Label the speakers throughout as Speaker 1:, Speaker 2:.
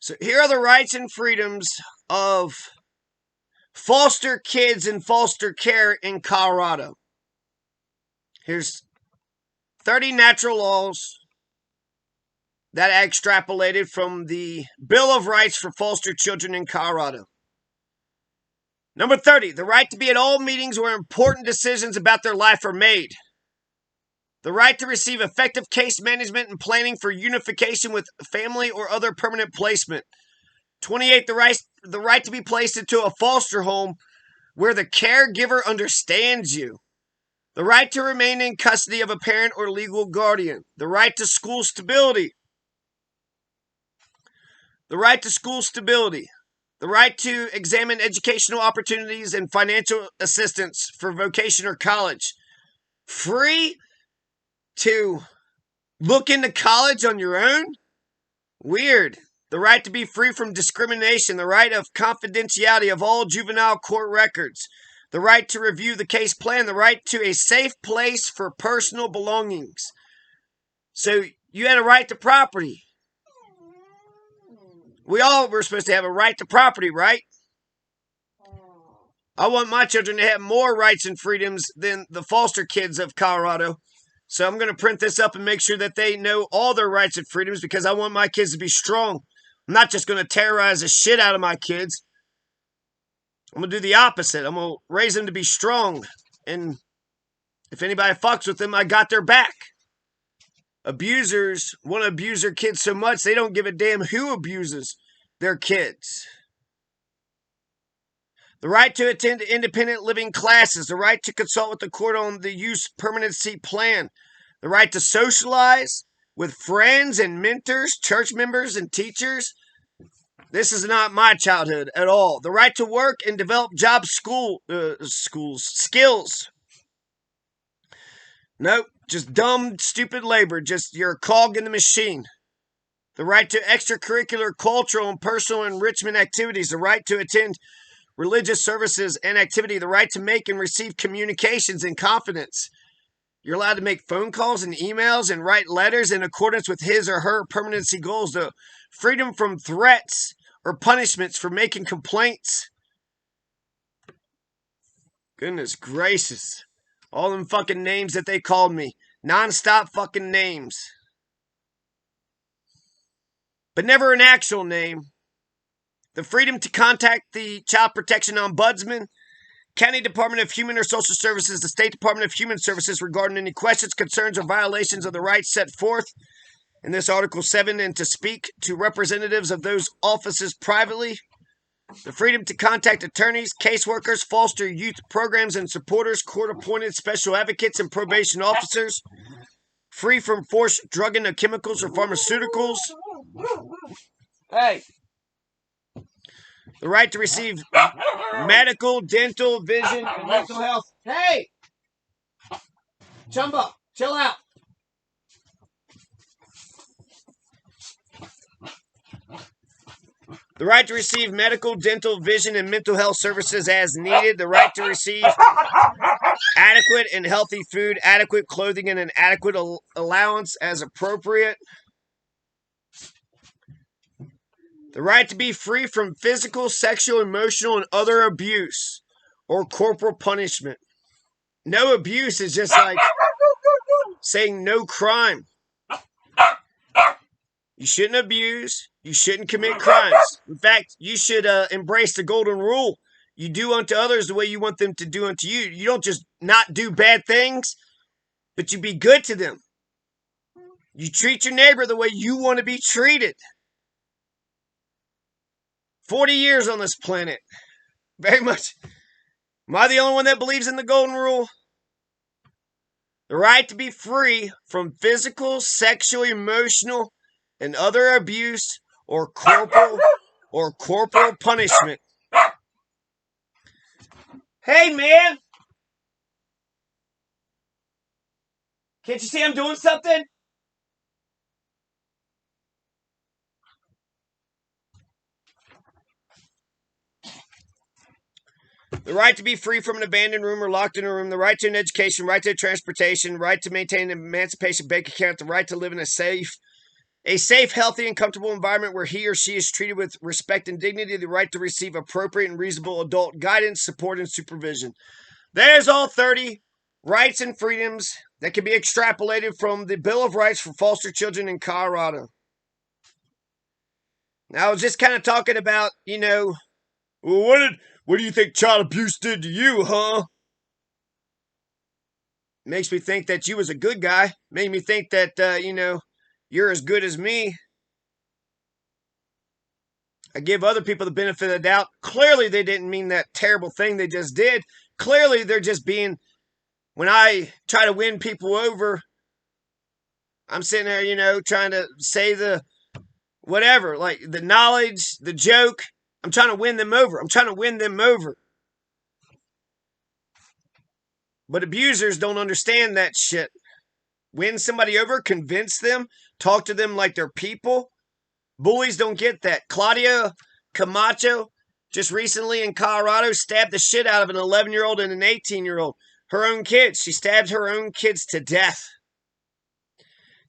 Speaker 1: So here are the rights and freedoms of foster kids in foster care in Colorado. Here's 30 natural laws that I extrapolated from the Bill of Rights for Foster Children in Colorado. Number 30, the right to be at all meetings where important decisions about their life are made. The right to receive effective case management and planning for unification with family or other permanent placement. 28, the right to be placed into a foster home where the caregiver understands you. The right to remain in custody of a parent or legal guardian. The right to school stability. The right to school stability. The right to examine educational opportunities and financial assistance for vocation or college. Free to look into college on your own? Weird. The right to be free from discrimination. The right of confidentiality of all juvenile court records. The right to review the case plan. The right to a safe place for personal belongings. So you had a right to property. We all were supposed to have a right to property, right? I want my children to have more rights and freedoms than the foster kids of Colorado. So I'm going to print this up and make sure that they know all their rights and freedoms because I want my kids to be strong. I'm not just going to terrorize the shit out of my kids. I'm going to do the opposite. I'm going to raise them to be strong. And if anybody fucks with them, I got their back. Abusers want to abuse their kids so much they don't give a damn who abuses their kids. The right to attend independent living classes. The right to consult with the court on the use permanency plan. The right to socialize with friends and mentors, church members and teachers. This is not my childhood at all. The right to work and develop job skills. Nope. Just dumb, stupid labor. Just you're a cog in the machine. The right to extracurricular, cultural, and personal enrichment activities. The right to attend religious services and activity. The right to make and receive communications in confidence. You're allowed to make phone calls and emails and write letters in accordance with his or her permanency goals. The freedom from threats or punishments for making complaints. Goodness gracious. All them fucking names that they called me. Non-stop fucking names. But never an actual name. The freedom to contact the Child Protection Ombudsman, County Department of Human or Social Services, the State Department of Human Services regarding any questions, concerns, or violations of the rights set forth in this Article 7, and to speak to representatives of those offices privately. The freedom to contact attorneys, caseworkers, foster youth programs and supporters, court-appointed special advocates, and probation officers. Free from forced drugging of chemicals or pharmaceuticals. Hey. The right to receive medical, dental, vision, and mental health. Hey! Chumba, chill out. The right to receive medical, dental, vision, and mental health services as needed. The right to receive adequate and healthy food, adequate clothing, and an adequate allowance as appropriate. The right to be free from physical, sexual, emotional, and other abuse or corporal punishment. No abuse is just like saying no crime. You shouldn't abuse. You shouldn't commit crimes. In fact, you should embrace the golden rule. You do unto others the way you want them to do unto you. You don't just not do bad things, but you be good to them. You treat your neighbor the way you want to be treated. 40 years on this planet. Very much. Am I the only one that believes in the golden rule? The right to be free from physical, sexual, emotional, and other abuse or corporal punishment. Hey, man! Can't you see I'm doing something? The right to be free from an abandoned room or locked in a room. The right to an education. Right to transportation. Right to maintain an emancipation bank account. The right to live in a safe A safe, healthy, and comfortable environment where he or she is treated with respect and dignity, the right to receive appropriate and reasonable adult guidance, support, and supervision. There's all 30 rights and freedoms that can be extrapolated from the Bill of Rights for foster children in Colorado. Now, I was just kind of talking about, well, what do you think child abuse did to you, huh? Makes me think that you was a good guy. Made me think that, you're as good as me. I give other people the benefit of the doubt. Clearly, they didn't mean that terrible thing they just did. Clearly, they're just being, when I try to win people over, I'm sitting there, trying to say the whatever, like the knowledge, the joke. I'm trying to win them over. But abusers don't understand that shit. Win somebody over, convince them, talk to them like they're people. Bullies don't get that. Claudia Camacho just recently in Colorado stabbed the shit out of an 11-year-old and an 18-year-old. Her own kids. She stabbed her own kids to death.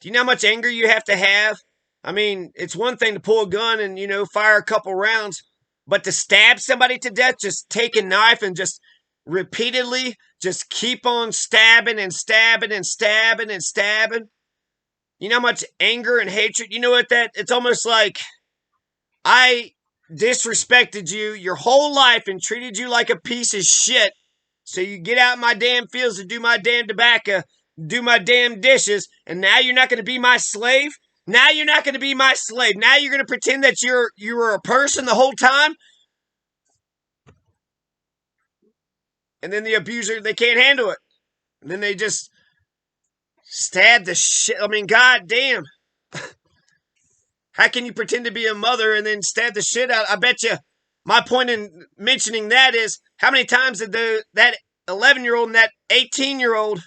Speaker 1: Do you know how much anger you have to have? I mean, it's one thing to pull a gun and, fire a couple rounds, but to stab somebody to death, just take a knife and just repeatedly just keep on stabbing and stabbing and stabbing and stabbing. You know how much anger and hatred? You know what it's almost like I disrespected you your whole life and treated you like a piece of shit. So you get out in my damn fields to do my damn tobacco, do my damn dishes, and now you're not going to be my slave? Now you're not going to be my slave. Now you're going to pretend that you were a person the whole time? And then the abuser, they can't handle it. And then they just stab the shit. I mean, goddamn. How can you pretend to be a mother and then stab the shit out? I bet you my point in mentioning that is how many times did that 11-year-old and that 18-year-old,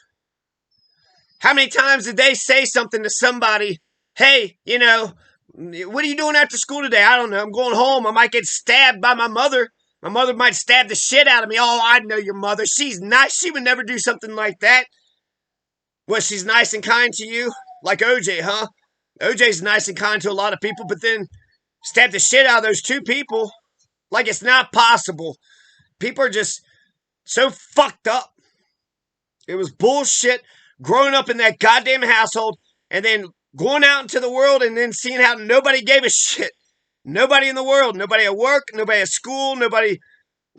Speaker 1: how many times did they say something to somebody? Hey, what are you doing after school today? I don't know. I'm going home. I might get stabbed by my mother. My mother might stab the shit out of me. Oh, I know your mother. She's nice. She would never do something like that. Well, she's nice and kind to you? Like OJ, huh? OJ's nice and kind to a lot of people, but then stab the shit out of those two people like it's not possible. People are just so fucked up. It was bullshit growing up in that goddamn household and then going out into the world and then seeing how nobody gave a shit. Nobody in the world. Nobody at work. Nobody at school. Nobody,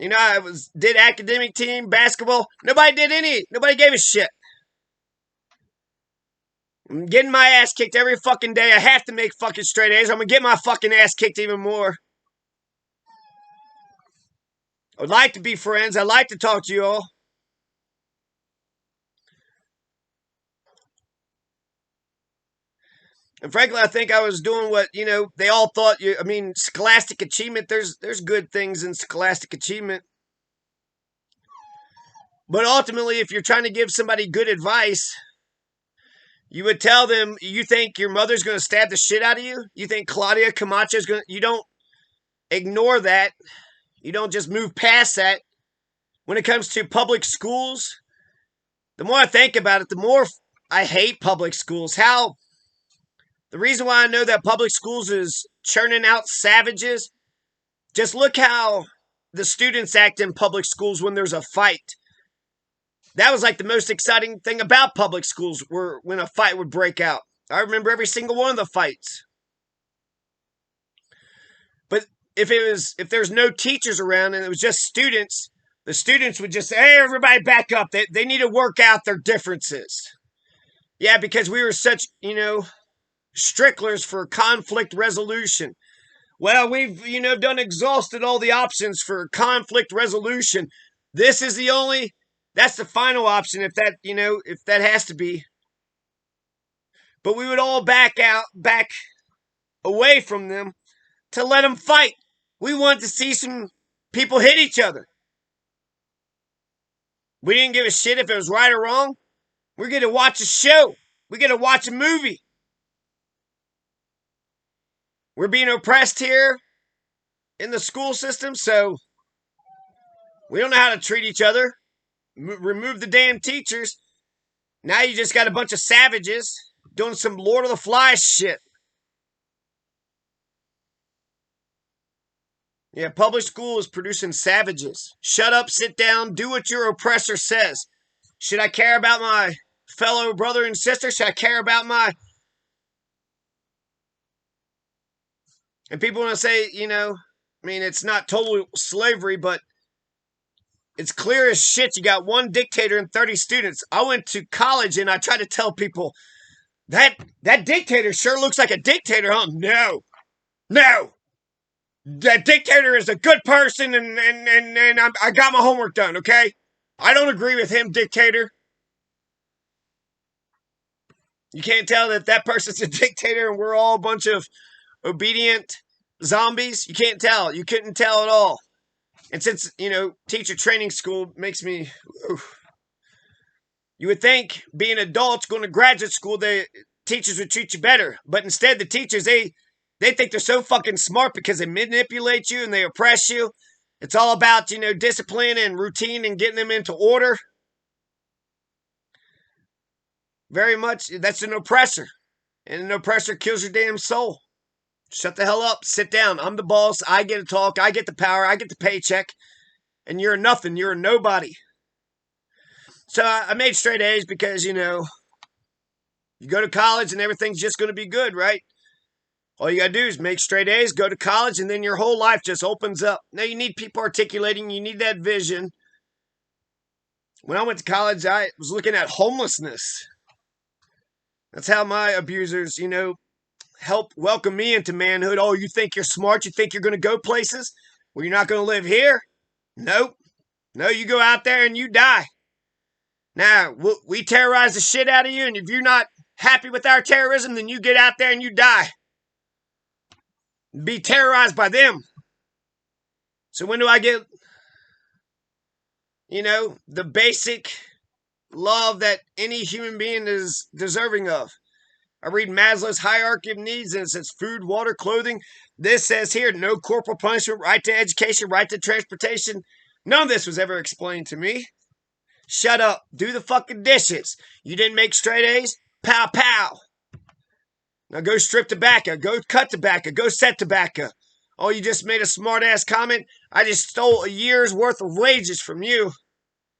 Speaker 1: I did academic team, basketball. Nobody gave a shit. I'm getting my ass kicked every fucking day. I have to make fucking straight A's. I'm going to get my fucking ass kicked even more. I would like to be friends. I'd like to talk to you all. And frankly, I think I was doing what, they all thought scholastic achievement, there's good things in scholastic achievement. But ultimately, if you're trying to give somebody good advice, you would tell them, you think your mother's going to stab the shit out of you? You think Claudia Camacho's going to, you don't ignore that. You don't just move past that. When it comes to public schools, the more I think about it, the more I hate public schools. The reason why I know that public schools is churning out savages, just look how the students act in public schools when there's a fight. That was like the most exciting thing about public schools, when a fight would break out. I remember every single one of the fights. But if there's no teachers around and it was just students, the students would just say, hey, everybody back up. They need to work out their differences. Yeah, because we were such, stricklers for conflict resolution. Well, we've, exhausted all the options for conflict resolution. This is that's the final option if that has to be. But we would all back away from them to let them fight. We wanted to see some people hit each other. We didn't give a shit if it was right or wrong. We're going to watch a show. We're going to watch a movie. We're being oppressed here in the school system, so we don't know how to treat each other. Remove the damn teachers. Now you just got a bunch of savages doing some Lord of the Flies shit. Yeah, public school is producing savages. Shut up, sit down, do what your oppressor says. Should I care about my fellow brother and sister? Should I care about my... And people want to say, I mean, it's not total slavery, but it's clear as shit. You got one dictator and 30 students. I went to college and I tried to tell people, that dictator sure looks like a dictator, huh? No. That dictator is a good person and I got my homework done, okay? I don't agree with him, dictator. You can't tell that person's a dictator and we're all a bunch of obedient zombies. You can't tell. You couldn't tell at all. And since, teacher training school makes me... You would think being adults going to graduate school, the teachers would treat you better. But instead, the teachers, they think they're so fucking smart because they manipulate you and they oppress you. It's all about, discipline and routine and getting them into order. Very much, that's an oppressor. And an oppressor kills your damn soul. Shut the hell up. Sit down. I'm the boss. I get to talk. I get the power. I get the paycheck. And you're nothing. You're a nobody. So I made straight A's because, you go to college and everything's just going to be good, right? All you got to do is make straight A's, go to college, and then your whole life just opens up. Now, you need people articulating. You need that vision. When I went to college, I was looking at homelessness. That's how my abusers, help welcome me into manhood. Oh, you think you're smart? You think you're going to go places? Well, you're not going to live here? Nope. No, you go out there and you die. Now, we terrorize the shit out of you, and if you're not happy with our terrorism, then you get out there and you die. Be terrorized by them. So when do I get, the basic love that any human being is deserving of? I read Maslow's hierarchy of needs, and it says food, water, clothing. This says here, no corporal punishment, right to education, right to transportation. None of this was ever explained to me. Shut up. Do the fucking dishes. You didn't make straight A's? Pow, pow. Now go strip tobacco. Go cut tobacco. Go set tobacco. Oh, you just made a smart-ass comment? I just stole a year's worth of wages from you.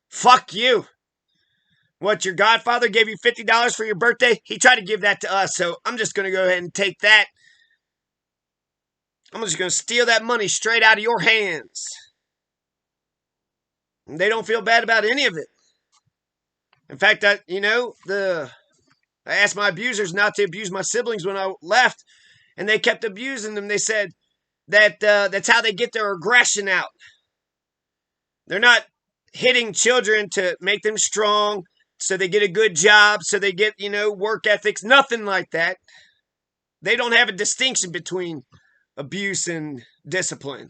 Speaker 1: Fuck you. What, your godfather gave you $50 for your birthday? He tried to give that to us, so I'm just going to go ahead and take that. I'm just going to steal that money straight out of your hands. And they don't feel bad about any of it. In fact, I asked my abusers not to abuse my siblings when I left, and they kept abusing them. They said that that's how they get their aggression out. They're not hitting children to make them strong, so they get a good job, so they get, work ethics, nothing like that. They don't have a distinction between abuse and discipline.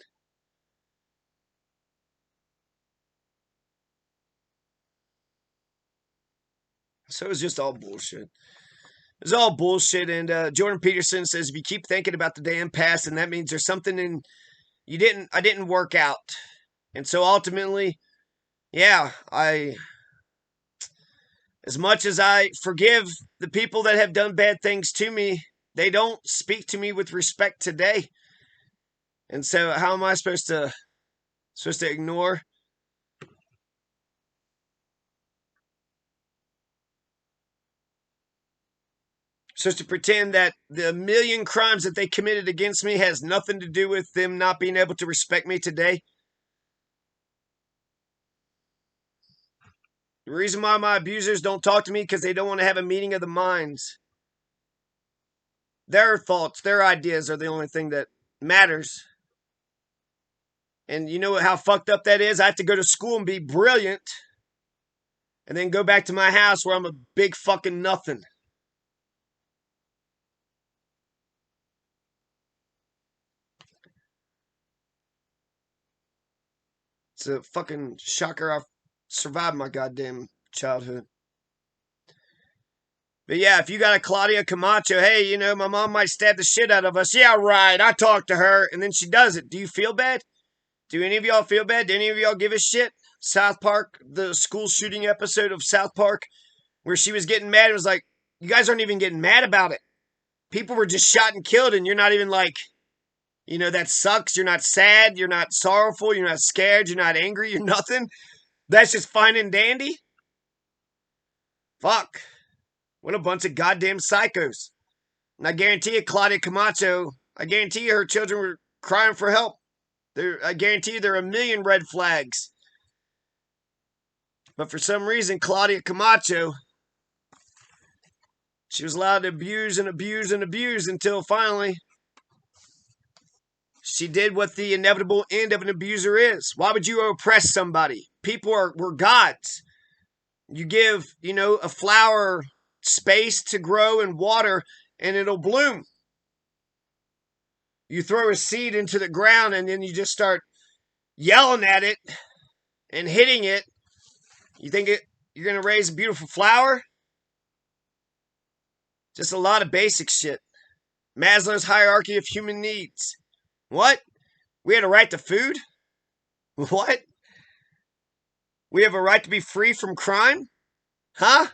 Speaker 1: So it's just all bullshit. It's all bullshit. And Jordan Peterson says, if you keep thinking about the damn past, and that means there's something in I didn't work out. And so ultimately, yeah, as much as I forgive the people that have done bad things to me, they don't speak to me with respect today. And so how am I supposed to ignore? So to pretend that the million crimes that they committed against me has nothing to do with them not being able to respect me today. The reason why my abusers don't talk to me because they don't want to have a meeting of the minds. Their thoughts, their ideas are the only thing that matters. And you know how fucked up that is? I have to go to school and be brilliant and then go back to my house where I'm a big fucking nothing. It's a fucking shocker I've survived my goddamn childhood. But yeah, if you got a Claudia Camacho, hey, my mom might stab the shit out of us. Yeah, right, I talked to her, and then she does it. Do you feel bad? Do any of y'all feel bad? Do any of y'all give a shit? South Park, the school shooting episode of South Park, where she was getting mad. It was like, you guys aren't even getting mad about it. People were just shot and killed, and you're not even like, that sucks. You're not sad. You're not sorrowful. You're not scared. You're not angry. You're nothing. That's just fine and dandy. Fuck. What a bunch of goddamn psychos. And I guarantee you, Claudia Camacho, I guarantee you her children were crying for help. I guarantee you there are a million red flags. But for some reason, Claudia Camacho, she was allowed to abuse and abuse and abuse until finally she did what the inevitable end of an abuser is. Why would you oppress somebody? People were gods. You give, a flower space to grow and water, and it'll bloom. You throw a seed into the ground, and then you just start yelling at it and hitting it. You think you're going to raise a beautiful flower? Just a lot of basic shit. Maslow's hierarchy of human needs. What? We had a right to food? What? We have a right to be free from crime? Huh?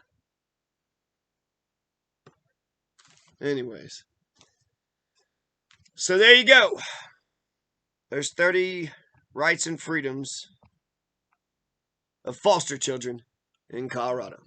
Speaker 1: Anyways. So there you go. There's 30 rights and freedoms of foster children in Colorado.